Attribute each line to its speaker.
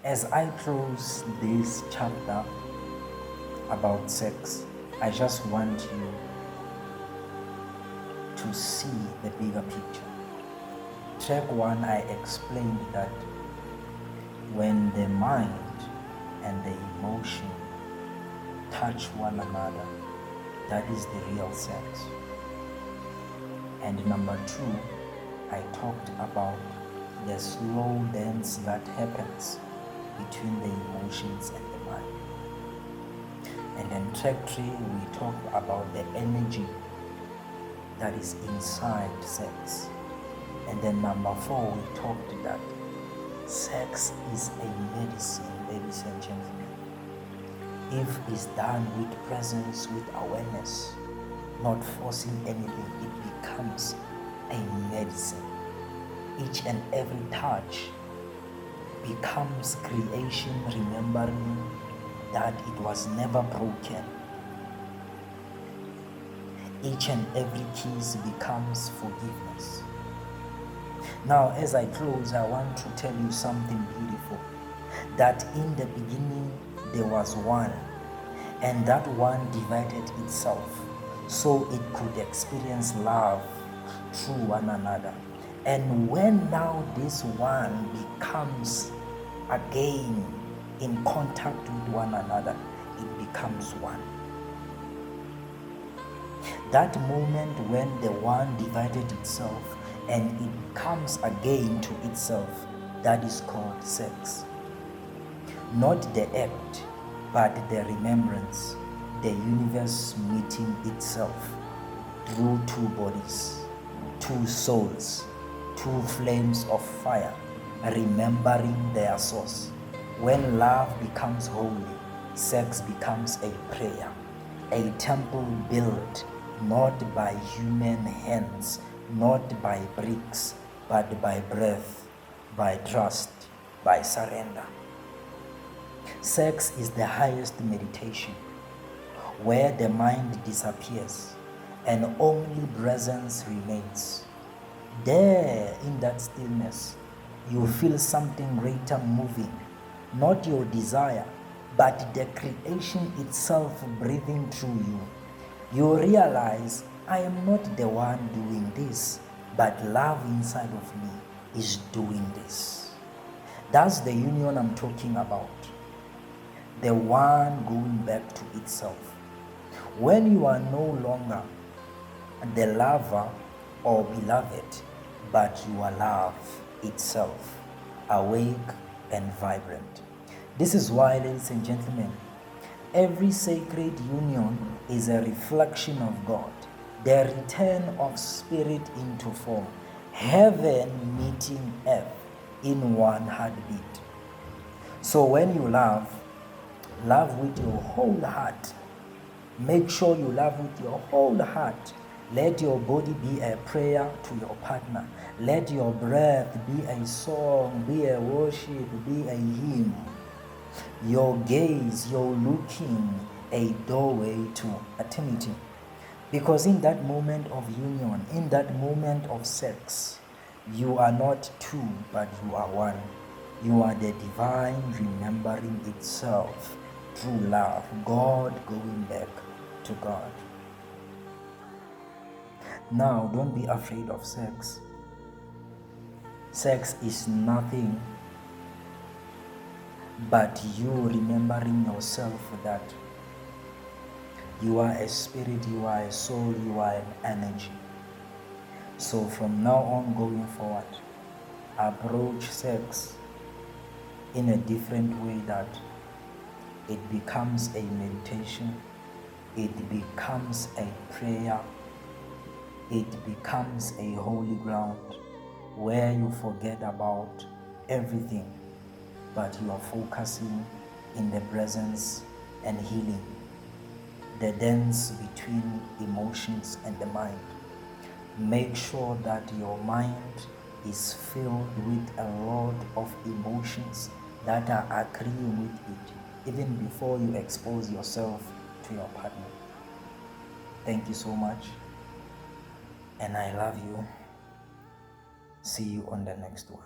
Speaker 1: As I close this chapter about sex, I just want you to see the bigger picture. Track 1, I explained that when the mind and the emotion touch one another, that is the real sex. And number 2, I talked about the slow dance that happens between the emotions and the mind. And in track 3, we talked about the energy that is inside sex. And then number 4, we talked that sex is a medicine, ladies and gentlemen. If it's done with presence, with awareness, not forcing anything, it becomes a medicine. Each and every touch becomes creation, remembering that it was never broken. Each and every kiss becomes forgiveness. Now, as I close, I want to tell you something beautiful. That in the beginning, there was one, and that one divided itself so it could experience love through one another. And when now this one becomes again in contact with one another, it becomes one. That moment when the one divided itself and it comes again to itself, that is called sex. Not the act, but the remembrance, the universe meeting itself through two bodies, two souls, two flames of fire, remembering their source. When love becomes holy, sex becomes a prayer, a temple built not by human hands, not by bricks, but by breath, by trust, by surrender. Sex is the highest meditation, where the mind disappears and only presence remains. There, in that stillness, you feel something greater moving, not your desire, but the creation itself breathing through you. You realize, I am not the one doing this, but love inside of me is doing this. That's the union I'm talking about. The one going back to itself. When you are no longer the lover or beloved, but you are love itself, awake and vibrant. This is why, ladies and gentlemen, every sacred union is a reflection of God, the return of spirit into form, heaven meeting earth in one heartbeat. So when you love with your whole heart. Make sure you love with your whole heart. Let your body be a prayer to your partner. Let your breath be a song, be a worship, be a hymn. Your gaze, your looking, a doorway to eternity. Because in that moment of union, in that moment of sex, you are not two, but you are one. You are the divine remembering itself through love, God going back to God. Now, don't be afraid of sex. Sex is nothing but you remembering yourself that you are a spirit, you are a soul, you are an energy. So from now on going forward, approach sex in a different way, that it becomes a meditation, it becomes a prayer, it becomes a holy ground where you forget about everything, but you are focusing in the presence and healing, the dance between emotions and the mind. Make sure that your mind is filled with a lot of emotions that are agreeing with it, even before you expose yourself to your partner. Thank you so much, and I love you. See you on the next one.